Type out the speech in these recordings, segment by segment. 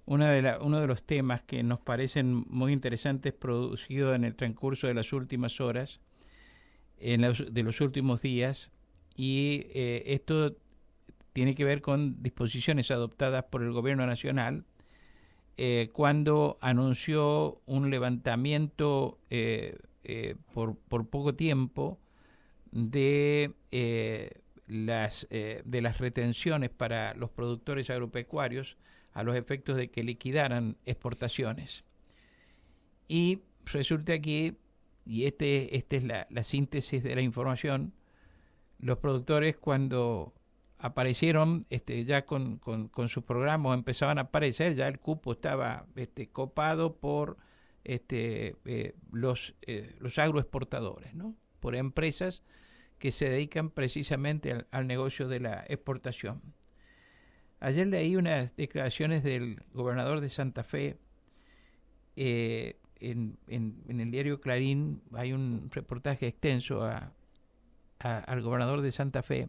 Uno de los temas que nos parecen muy interesantes producido en el transcurso de las últimas horas, de los últimos días, y esto tiene que ver con disposiciones adoptadas por el gobierno nacional cuando anunció un levantamiento por poco tiempo de las retenciones para los productores agropecuarios a los efectos de que liquidaran exportaciones. Y resulta que, y esta es la síntesis de la información, los productores cuando aparecieron ya con sus programas, empezaban a aparecer, ya el cupo estaba copado por los agroexportadores, ¿no? Por empresas que se dedican precisamente al negocio de la exportación. Ayer leí unas declaraciones del gobernador de Santa Fe. En el diario Clarín hay un reportaje extenso al gobernador de Santa Fe,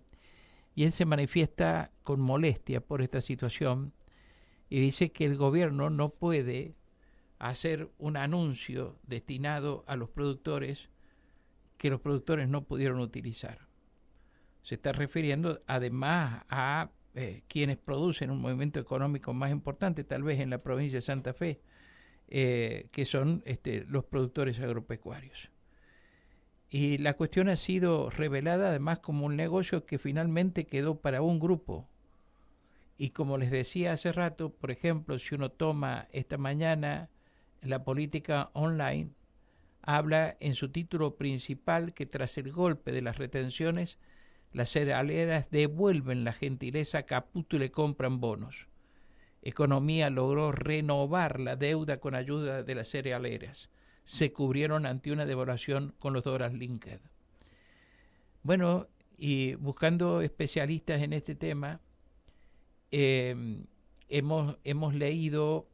y él se manifiesta con molestia por esta situación y dice que el gobierno no puede hacer un anuncio destinado a los productores que los productores no pudieron utilizar. Se está refiriendo además a quienes producen un movimiento económico más importante tal vez en la provincia de Santa Fe, que son los productores agropecuarios. Y la cuestión ha sido revelada además como un negocio que finalmente quedó para un grupo. Y como les decía hace rato, por ejemplo, si uno toma esta mañana la política online, habla en su título principal que tras el golpe de las retenciones, las cerealeras devuelven la gentileza a Caputo y le compran bonos. Economía logró renovar la deuda con ayuda de las cerealeras. Se cubrieron ante una devaluación con los dólares linked. Bueno, y buscando especialistas en este tema, hemos leído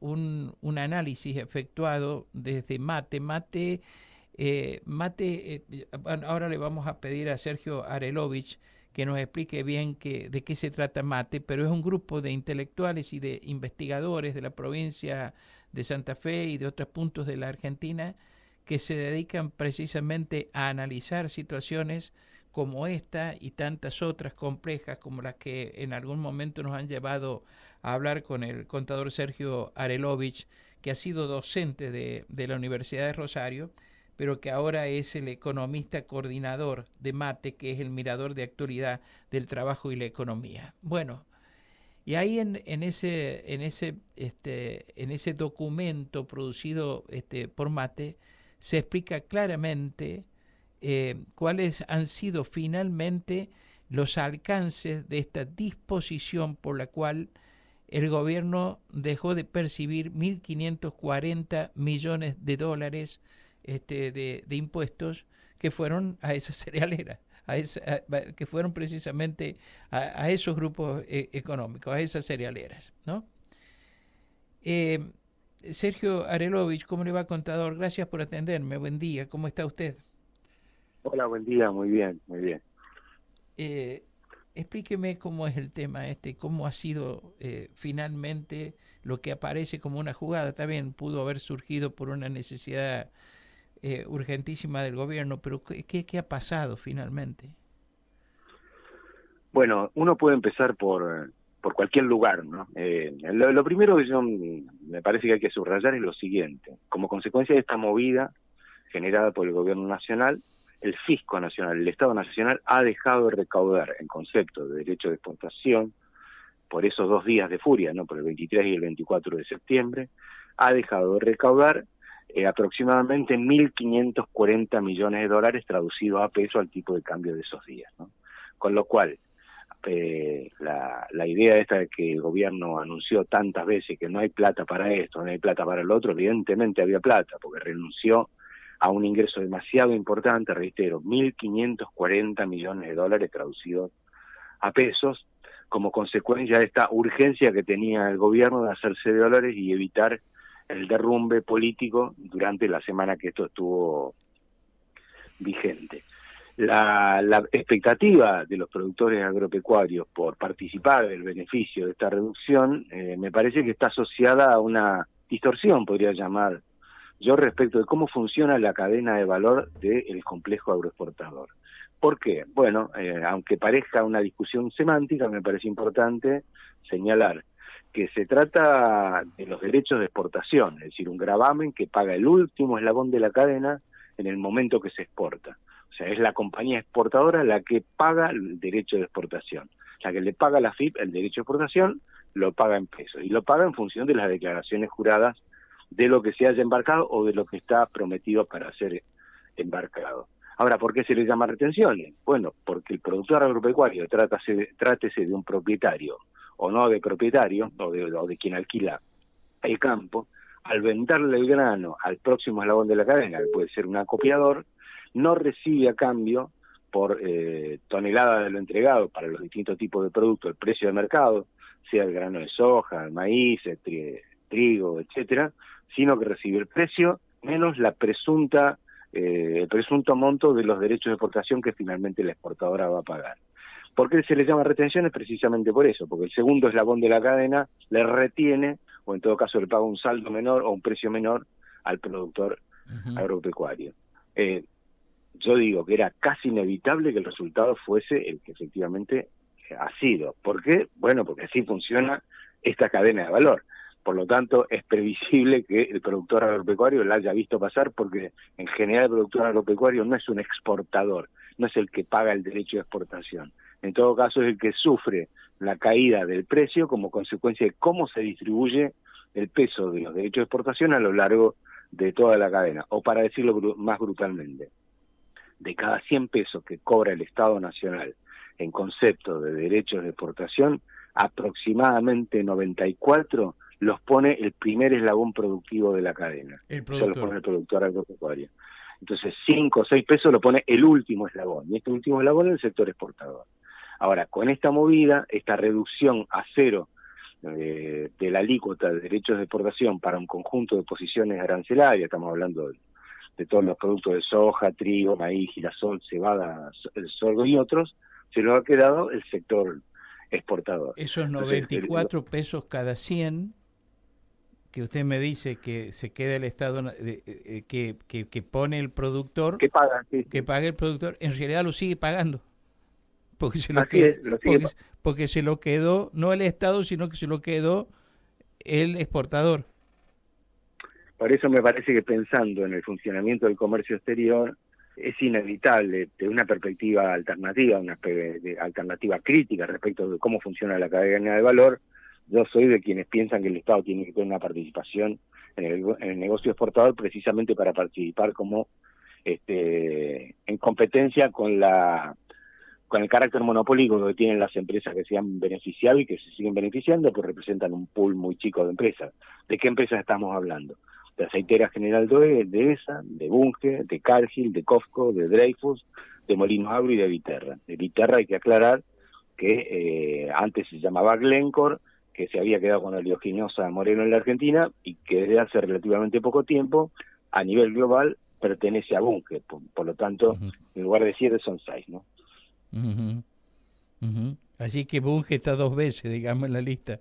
un análisis efectuado desde Mate. Ahora le vamos a pedir a Sergio Arelovich que nos explique bien de qué se trata Mate, pero es un grupo de intelectuales y de investigadores de la provincia de Santa Fe y de otros puntos de la Argentina que se dedican precisamente a analizar situaciones como esta y tantas otras complejas como las que en algún momento nos han llevado a hablar con el contador Sergio Arelovich, que ha sido docente de la Universidad de Rosario, pero que ahora es el economista coordinador de Mate, que es el mirador de actualidad del trabajo y la economía. Bueno, y ahí en ese documento producido por Mate se explica claramente cuáles han sido finalmente los alcances de esta disposición por la cual el gobierno dejó de percibir 1.540 millones de dólares de impuestos que fueron a esas cerealeras, que fueron precisamente a esos grupos económicos, a esas cerealeras, ¿no? Sergio Arelovich, ¿cómo le va, contador? Gracias por atenderme. Buen día, ¿cómo está usted? Hola, buen día, muy bien, muy bien. Explíqueme cómo es el tema cómo ha sido finalmente lo que aparece como una jugada. También pudo haber surgido por una necesidad urgentísima del gobierno, pero ¿qué ha pasado finalmente? Bueno, uno puede empezar por cualquier lugar, ¿no? Lo primero que me parece que hay que subrayar es lo siguiente. Como consecuencia de esta movida generada por el gobierno nacional, el fisco nacional, el Estado nacional, ha dejado de recaudar en concepto de derecho de exportación por esos 2 días de furia, ¿no? Por el 23 y el 24 de septiembre, ha dejado de recaudar aproximadamente 1.540 millones de dólares traducido a peso al tipo de cambio de esos días, ¿no? Con lo cual, la idea esta de que el gobierno anunció tantas veces que no hay plata para esto, no hay plata para lo otro, evidentemente había plata, porque renunció a un ingreso demasiado importante, reitero, 1.540 millones de dólares traducidos a pesos, como consecuencia de esta urgencia que tenía el gobierno de hacerse de dólares y evitar el derrumbe político durante la semana que esto estuvo vigente. La expectativa de los productores agropecuarios por participar del beneficio de esta reducción me parece que está asociada a una distorsión, podría llamar yo, respecto de cómo funciona la cadena de valor del complejo agroexportador. ¿Por qué? Bueno, aunque parezca una discusión semántica, me parece importante señalar que se trata de los derechos de exportación, es decir, un gravamen que paga el último eslabón de la cadena en el momento que se exporta. O sea, es la compañía exportadora la que paga el derecho de exportación. La que le paga a la AFIP el derecho de exportación, lo paga en pesos. Y lo paga en función de las declaraciones juradas de lo que se haya embarcado o de lo que está prometido para ser embarcado. Ahora, ¿por qué se le llama retenciones? Bueno, porque el productor agropecuario, trátese de un propietario o no de propietario, o de quien alquila el campo, al venderle el grano al próximo eslabón de la cadena, que puede ser un acopiador, no recibe a cambio por tonelada de lo entregado para los distintos tipos de productos el precio de mercado, sea el grano de soja, el maíz, el trigo, etcétera, sino que recibe el precio menos el presunto monto de los derechos de exportación que finalmente la exportadora va a pagar. ¿Por qué se le llama retenciones? Precisamente por eso, porque el segundo eslabón de la cadena le retiene, o en todo caso le paga un saldo menor o un precio menor al productor agropecuario. Yo digo que era casi inevitable que el resultado fuese el que efectivamente ha sido. ¿Por qué? Bueno, porque así funciona esta cadena de valor. Por lo tanto, es previsible que el productor agropecuario la haya visto pasar, porque en general el productor agropecuario no es un exportador, no es el que paga el derecho de exportación. En todo caso, es el que sufre la caída del precio como consecuencia de cómo se distribuye el peso de los derechos de exportación a lo largo de toda la cadena. O para decirlo más brutalmente, de cada 100 pesos que cobra el Estado Nacional en concepto de derechos de exportación, aproximadamente 94 los pone el primer eslabón productivo de la cadena. Eso lo pone el productor agropecuario. Entonces 5 o 6 pesos lo pone el último eslabón, y este último eslabón es el sector exportador. Ahora, con esta movida, esta reducción a cero de la alícuota de derechos de exportación para un conjunto de posiciones arancelarias, estamos hablando de todos los productos de soja, trigo, maíz, girasol, cebada, el sorgo y otros, se lo ha quedado el sector exportador. Esos 94 pesos cada 100 que usted me dice que se queda el Estado, que pone el productor, que paga, sí. Que paga el productor, en realidad lo sigue pagando. Porque porque se lo quedó, no el Estado, sino que se lo quedó el exportador. Por eso me parece que pensando en el funcionamiento del comercio exterior, es inevitable, de una perspectiva alternativa, una alternativa crítica respecto de cómo funciona la cadena de valor. Yo soy de quienes piensan que el Estado tiene que tener una participación en el negocio exportador, precisamente para participar como en competencia con el carácter monopólico que tienen las empresas que se han beneficiado y que se siguen beneficiando, pues representan un pool muy chico de empresas. ¿De qué empresas estamos hablando? De Aceitera General de ESA, de Bunge, de Cargill, de Cofco, de Dreyfus, de Molinos Agro y de Viterra. De Viterra hay que aclarar que antes se llamaba Glencore, que se había quedado con oleaginosa Moreno en la Argentina y que desde hace relativamente poco tiempo, a nivel global, pertenece a Bunge. Por lo tanto, en lugar de 7 son 6, ¿no? Así que Bunge está 2 veces, digamos, en la lista.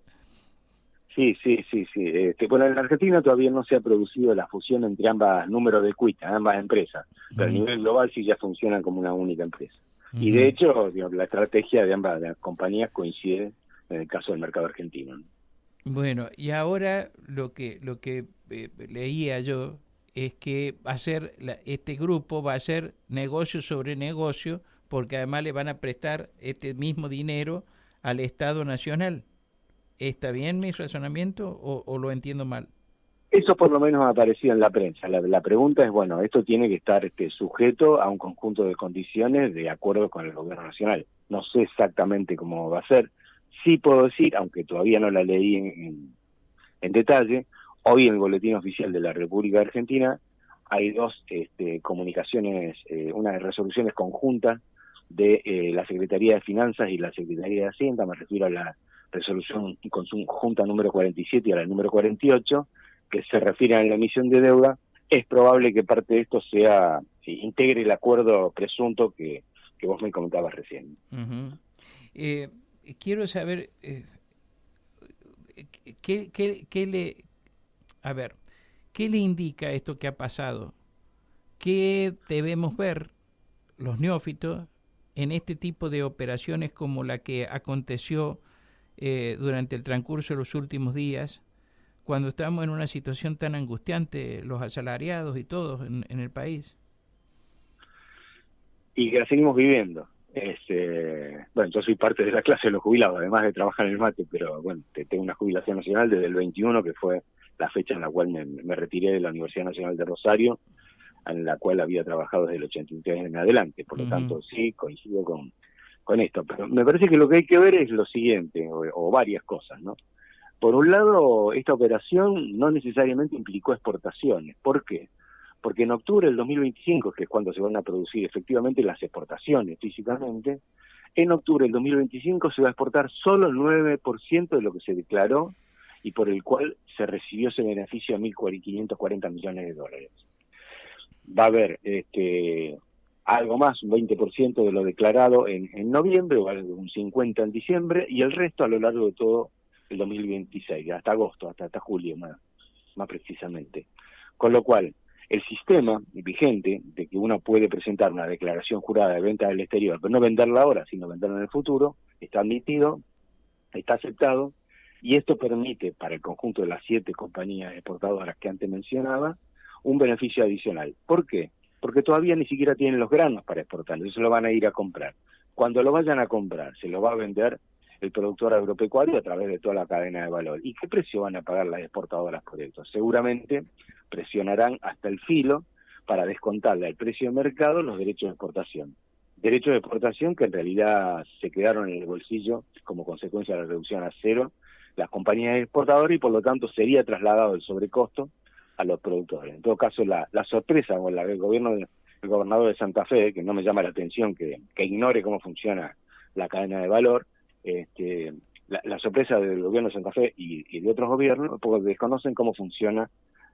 Sí. Bueno, en la Argentina todavía no se ha producido la fusión entre ambas números de cuita, ambas empresas, pero a nivel global sí ya funcionan como una única empresa. Y de hecho, digamos, la estrategia de ambas compañías coincide en el caso del mercado argentino, ¿no? Bueno, y ahora lo que leía yo es que este grupo va a hacer negocio sobre negocio, porque además le van a prestar este mismo dinero al Estado Nacional. ¿Está bien mi razonamiento o lo entiendo mal? Eso por lo menos ha aparecido en la prensa. La pregunta es, bueno, esto tiene que estar sujeto a un conjunto de condiciones de acuerdo con el gobierno nacional. No sé exactamente cómo va a ser. Sí puedo decir, aunque todavía no la leí en detalle, hoy en el Boletín Oficial de la República Argentina hay 2 comunicaciones, unas resoluciones conjuntas de la Secretaría de Finanzas y la Secretaría de Hacienda. Me refiero a la resolución conjunta número 47 y a la número 48, que se refieren a la emisión de deuda. Es probable que parte de esto sea integre el acuerdo presunto que vos me comentabas recién. Uh-huh. Quiero saber a ver, ¿qué le indica esto que ha pasado? ¿Qué debemos ver los neófitos en este tipo de operaciones como la que aconteció durante el transcurso de los últimos días, cuando estamos en una situación tan angustiante, los asalariados y todos en el país? Y que la seguimos viviendo. Bueno, yo soy parte de la clase de los jubilados, además de trabajar en el mate, pero bueno, tengo una jubilación nacional desde el 21, que fue la fecha en la cual me retiré de la Universidad Nacional de Rosario, en la cual había trabajado desde el 83 en adelante. Por lo tanto, sí, coincido con esto. Pero me parece que lo que hay que ver es lo siguiente, o varias cosas, ¿no? Por un lado, esta operación no necesariamente implicó exportaciones. ¿Por qué? Porque en octubre del 2025, que es cuando se van a producir efectivamente las exportaciones físicamente, en octubre del 2025 se va a exportar solo el 9% de lo que se declaró y por el cual se recibió ese beneficio a 1.540 millones de dólares. Va a haber algo más, un 20% de lo declarado en noviembre, o un 50% en diciembre, y el resto a lo largo de todo el 2026, hasta agosto, hasta julio más precisamente. Con lo cual, el sistema vigente de que uno puede presentar una declaración jurada de venta del exterior, pero no venderla ahora, sino venderla en el futuro, está admitido, está aceptado, y esto permite para el conjunto de las 7 compañías exportadoras que antes mencionaba, un beneficio adicional. ¿Por qué? Porque todavía ni siquiera tienen los granos para exportar, eso lo van a ir a comprar. Cuando lo vayan a comprar, se lo va a vender el productor agropecuario a través de toda la cadena de valor. ¿Y qué precio van a pagar las exportadoras por esto? Seguramente presionarán hasta el filo para descontarle al precio de mercado los derechos de exportación. Derechos de exportación que en realidad se quedaron en el bolsillo como consecuencia de la reducción a cero las compañías exportadoras y por lo tanto sería trasladado el sobrecosto a los productores. En todo caso, la sorpresa con la del gobernador de Santa Fe, que no me llama la atención que ignore cómo funciona la cadena de valor, la sorpresa del gobierno de Santa Fe y de otros gobiernos, porque desconocen cómo funciona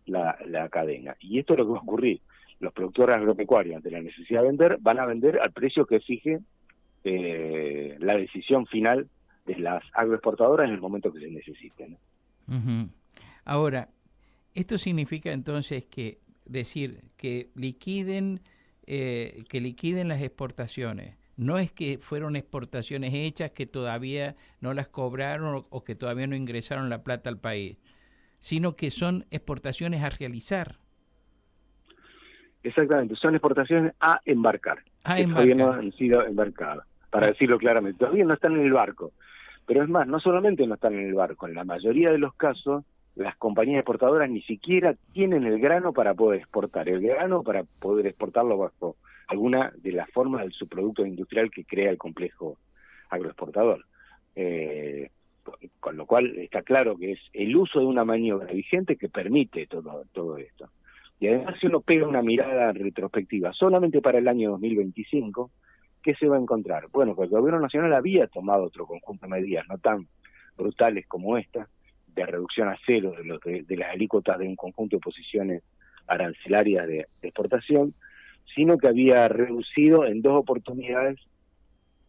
la cadena. Y esto es lo que va a ocurrir. Los productores agropecuarios, ante la necesidad de vender, van a vender al precio que fije la decisión final de las agroexportadoras en el momento que se necesiten, ¿no? Uh-huh. Ahora, esto significa entonces que liquiden las exportaciones. No es que fueron exportaciones hechas que todavía no las cobraron o que todavía no ingresaron la plata al país, sino que son exportaciones a realizar. Exactamente, son exportaciones a embarcar. Todavía no han sido embarcadas, para decirlo claramente. Todavía no están en el barco. Pero es más, no solamente no están en el barco, en la mayoría de los casos las compañías exportadoras ni siquiera tienen el grano para poder exportar, el grano para poder exportarlo bajo alguna de las formas del subproducto industrial que crea el complejo agroexportador. Con lo cual está claro que es el uso de una maniobra vigente que permite todo esto. Y además, si uno pega una mirada retrospectiva solamente para el año 2025, ¿qué se va a encontrar? Bueno, pues el gobierno nacional había tomado otro conjunto de medidas, no tan brutales como esta, de reducción a cero de las alícuotas de un conjunto de posiciones arancelarias de exportación, sino que había reducido en 2 oportunidades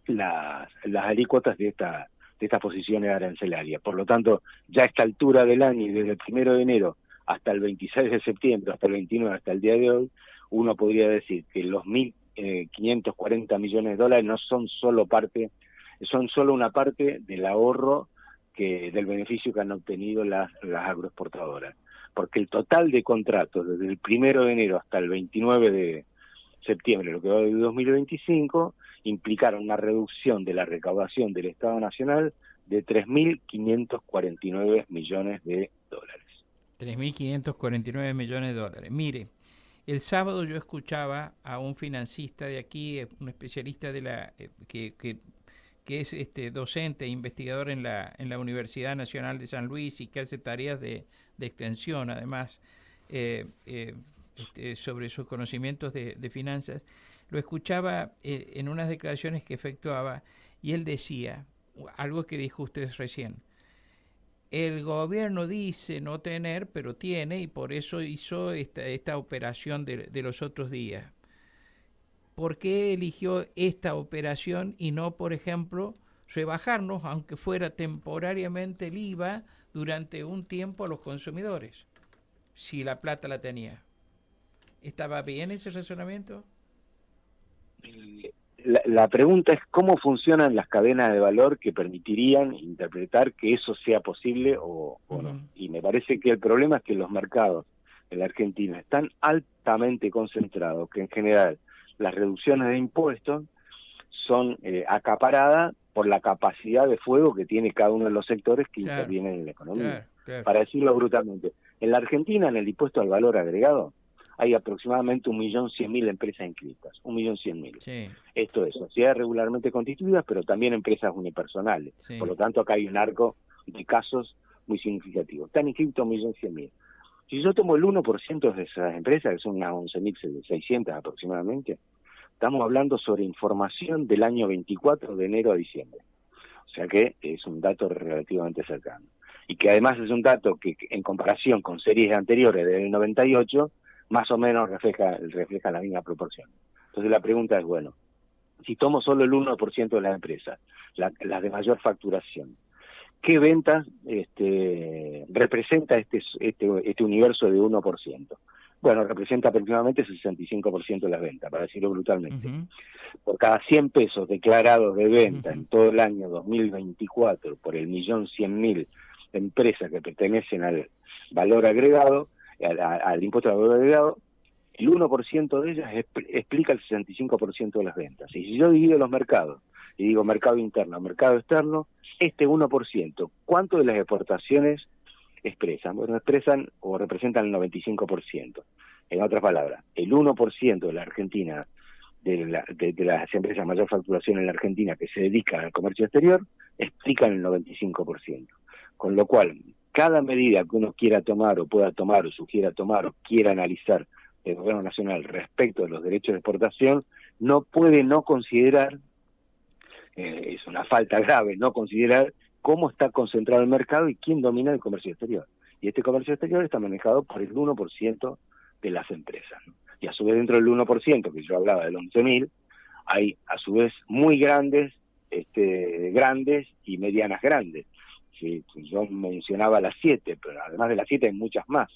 las alícuotas de estas posiciones arancelarias. Por lo tanto, ya a esta altura del año y desde el 1 de enero hasta el 26 de septiembre, hasta el 29, hasta el día de hoy, uno podría decir que los 1.540 millones de dólares no son solo una parte del ahorro del beneficio que han obtenido las agroexportadoras. Porque el total de contratos desde el 1 de enero hasta el 29 de septiembre, lo que va de 2025, implicaron una reducción de la recaudación del Estado Nacional de 3.549 millones de dólares. 3.549 millones de dólares. Mire, el sábado yo escuchaba a un financista de aquí, un especialista que es docente e investigador en la Universidad Nacional de San Luis y que hace tareas de extensión, además, sobre sus conocimientos de finanzas. Lo escuchaba en unas declaraciones que efectuaba y él decía algo que dijo usted recién. El gobierno dice no tener, pero tiene, y por eso hizo esta operación de los otros días. ¿por qué eligió esta operación y no, por ejemplo, rebajarnos, aunque fuera temporariamente, el IVA durante un tiempo a los consumidores, si la plata la tenía? ¿Estaba bien ese razonamiento? La pregunta es cómo funcionan las cadenas de valor que permitirían interpretar que eso sea posible o no. Y me parece que el problema es que los mercados en la Argentina están altamente concentrados, que en general las reducciones de impuestos son acaparadas por la capacidad de fuego que tiene cada uno de los sectores que intervienen en la economía. Para decirlo brutalmente, en la Argentina, en el impuesto al valor agregado, hay aproximadamente 1.100.000 empresas inscritas, 1.100.000. Sí. Esto es, sociedades regularmente constituidas, pero también empresas unipersonales. Sí. Por lo tanto, acá hay un arco de casos muy significativo. Están inscritos 1.100.000. Si yo tomo el 1% de esas empresas, que son unas 11.600 aproximadamente, estamos hablando sobre información del año 24 de enero a diciembre. O sea que es un dato relativamente cercano. Y que además es un dato que en comparación con series anteriores del 98, más o menos refleja la misma proporción. Entonces la pregunta es, bueno, si tomo solo el 1% de las empresas, las de mayor facturación, ¿qué ventas representa este universo de 1%? Bueno, representa aproximadamente el 65% de las ventas, para decirlo brutalmente. Por cada 100 pesos declarados de venta en todo el año 2024 por el 1.100.000 empresas que pertenecen al valor agregado, al impuesto al valor agregado, el 1% de ellas explica el 65% de las ventas. Y si yo divido los mercados, y digo mercado interno, mercado externo, este 1%, ¿cuánto de las exportaciones expresan? Bueno, expresan o representan el 95%. En otras palabras, el 1% de la Argentina, de las empresas de mayor facturación en la Argentina que se dedican al comercio exterior, explican el 95%. Con lo cual, cada medida que uno quiera tomar o pueda tomar o sugiera tomar o quiera analizar el gobierno nacional respecto de los derechos de exportación, no puede no considerar, es una falta grave, no considerar cómo está concentrado el mercado y quién domina el comercio exterior. Y este comercio exterior está manejado por el 1% de las empresas, ¿no? Y a su vez dentro del 1%, que yo hablaba del 11.000, hay a su vez muy grandes y medianas grandes. Sí, yo mencionaba las 7, pero además de las 7 hay muchas más.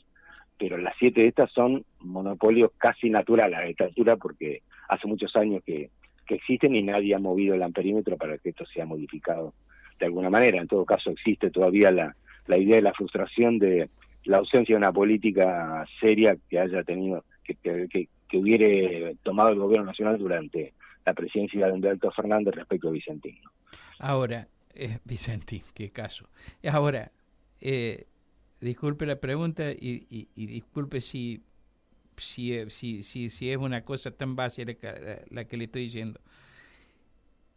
Pero las 7 de estas son monopolios casi naturales a esta altura porque hace muchos años que existen y nadie ha movido el amperímetro para que esto sea modificado de alguna manera. En todo caso existe todavía la idea de la frustración de la ausencia de una política seria que haya tenido, que hubiera tomado el gobierno nacional durante la presidencia de Alberto Fernández respecto a Vicentín. Ahora, Vicentín, qué caso. Ahora, disculpe la pregunta y disculpe si es una cosa tan básica la que le estoy diciendo.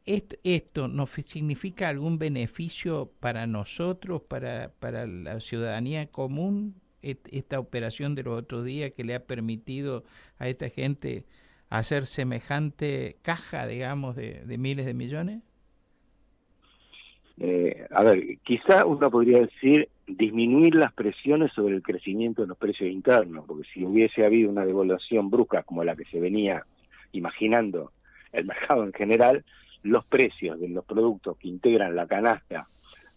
¿Esto nos significa algún beneficio para nosotros, para la ciudadanía común, esta operación de los otros días que le ha permitido a esta gente hacer semejante caja, digamos, de miles de millones? A ver, quizá uno podría decir disminuir las presiones sobre el crecimiento de los precios internos, porque si hubiese habido una devaluación brusca como la que se venía imaginando el mercado en general, los precios de los productos que integran la canasta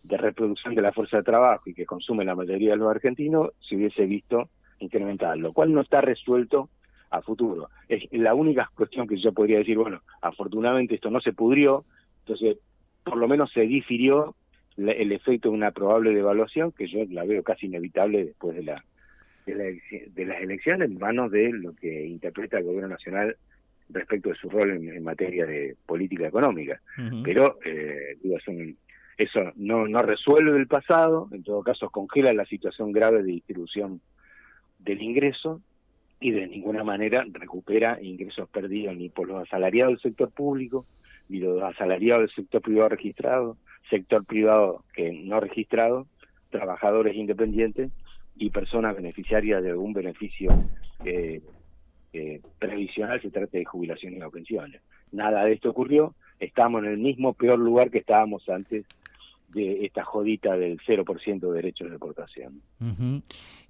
de reproducción de la fuerza de trabajo y que consumen la mayoría de los argentinos se hubiese visto incrementar, lo cual no está resuelto a futuro. Es la única cuestión que yo podría decir, bueno, afortunadamente esto no se pudrió, entonces por lo menos se difirió el efecto de una probable devaluación, que yo la veo casi inevitable después de las elecciones, en manos de lo que interpreta el gobierno nacional respecto de su rol en materia de política económica. Pero eso no resuelve el pasado, en todo caso congela la situación grave de distribución del ingreso y de ninguna manera recupera ingresos perdidos ni por los asalariados del sector público, ni los asalariados del sector privado registrado, sector privado que no registrado, trabajadores independientes y personas beneficiarias de algún beneficio previsional, se trata de jubilaciones o pensiones. Nada de esto ocurrió, estamos en el mismo peor lugar que estábamos antes de esta jodita del 0% de derechos de exportación.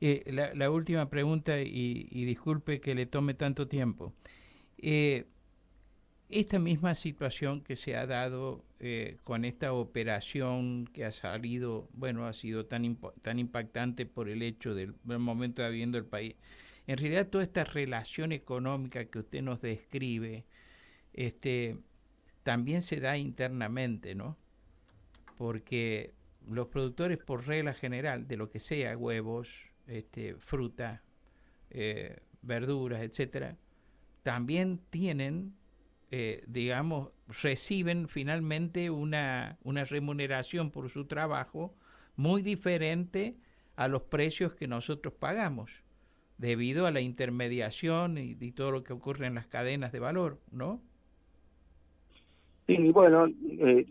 La última pregunta, y disculpe que le tome tanto tiempo. esta misma situación que se ha dado con esta operación que ha salido, bueno, ha sido tan impactante por el hecho del momento de viviendo el país. En realidad toda esta relación económica que usted nos describe, también se da internamente, ¿no? Porque los productores, por regla general, de lo que sea, huevos, fruta, verduras, etcétera, también tienen, digamos, reciben finalmente una remuneración por su trabajo muy diferente a los precios que nosotros pagamos, debido a la intermediación y todo lo que ocurre en las cadenas de valor, ¿no? Sí, bueno, de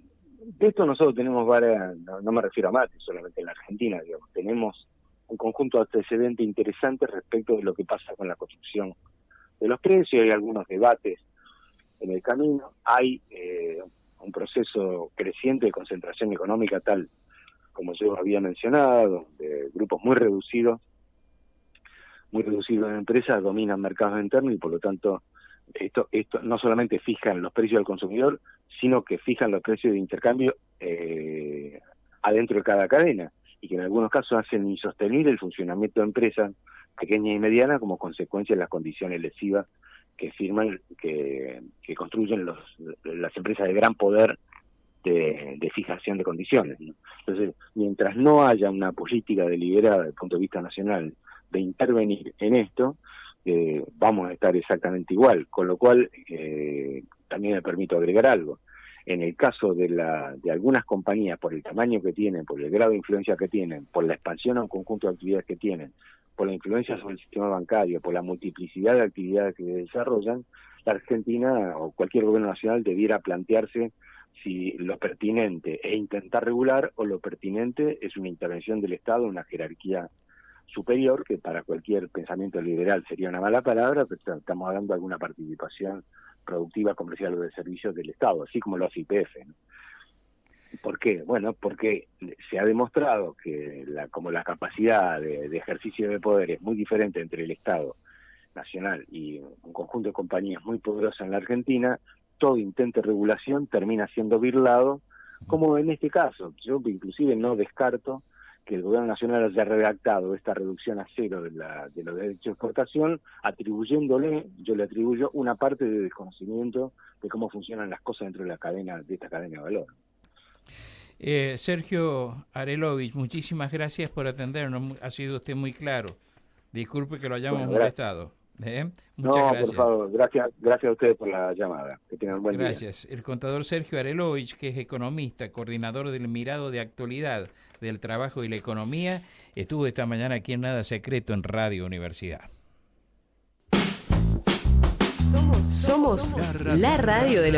esto nosotros tenemos varias, no me refiero a mate, solamente en la Argentina, digamos, tenemos un conjunto de antecedentes interesantes respecto de lo que pasa con la construcción de los precios. Hay algunos debates en el camino, hay un proceso creciente de concentración económica tal como yo había mencionado, de grupos muy reducidos de empresas dominan mercados internos y por lo tanto esto no solamente fijan los precios del consumidor, sino que fijan los precios de intercambio adentro de cada cadena, y que en algunos casos hacen insostenible el funcionamiento de empresas pequeñas y medianas como consecuencia de las condiciones lesivas que firman, que construyen las empresas de gran poder de fijación de condiciones, ¿no? Entonces, mientras no haya una política deliberada desde el punto de vista nacional de intervenir en esto, vamos a estar exactamente igual, con lo cual también me permito agregar algo. En el caso de algunas compañías, por el tamaño que tienen, por el grado de influencia que tienen, por la expansión a un conjunto de actividades que tienen, por la influencia sobre el sistema bancario, por la multiplicidad de actividades que desarrollan, la Argentina o cualquier gobierno nacional debiera plantearse si lo pertinente es intentar regular o lo pertinente es una intervención del Estado, una jerarquía superior, que para cualquier pensamiento liberal sería una mala palabra, pero estamos hablando de alguna participación productiva, comercial o de servicios del Estado, así como los YPF, ¿no? ¿Por qué? Bueno, porque se ha demostrado que como la capacidad de ejercicio de poder es muy diferente entre el Estado nacional y un conjunto de compañías muy poderosas en la Argentina, todo intento de regulación termina siendo birlado, como en este caso. Yo inclusive no descarto que el gobierno nacional haya redactado esta reducción a cero de los derechos de exportación, yo le atribuyo una parte de desconocimiento de cómo funcionan las cosas dentro de esta cadena de valor. Sergio Arelovich, muchísimas gracias por atendernos, ha sido usted muy claro. Disculpe que lo hayamos molestado. Muchas gracias. Por favor, gracias a ustedes por la llamada. Que tengan buen día. Gracias. El contador Sergio Arelovich, que es economista, coordinador del Mirado de Actualidad del Trabajo y la Economía, estuvo esta mañana aquí en Nada Secreto en Radio Universidad. Somos la radio de los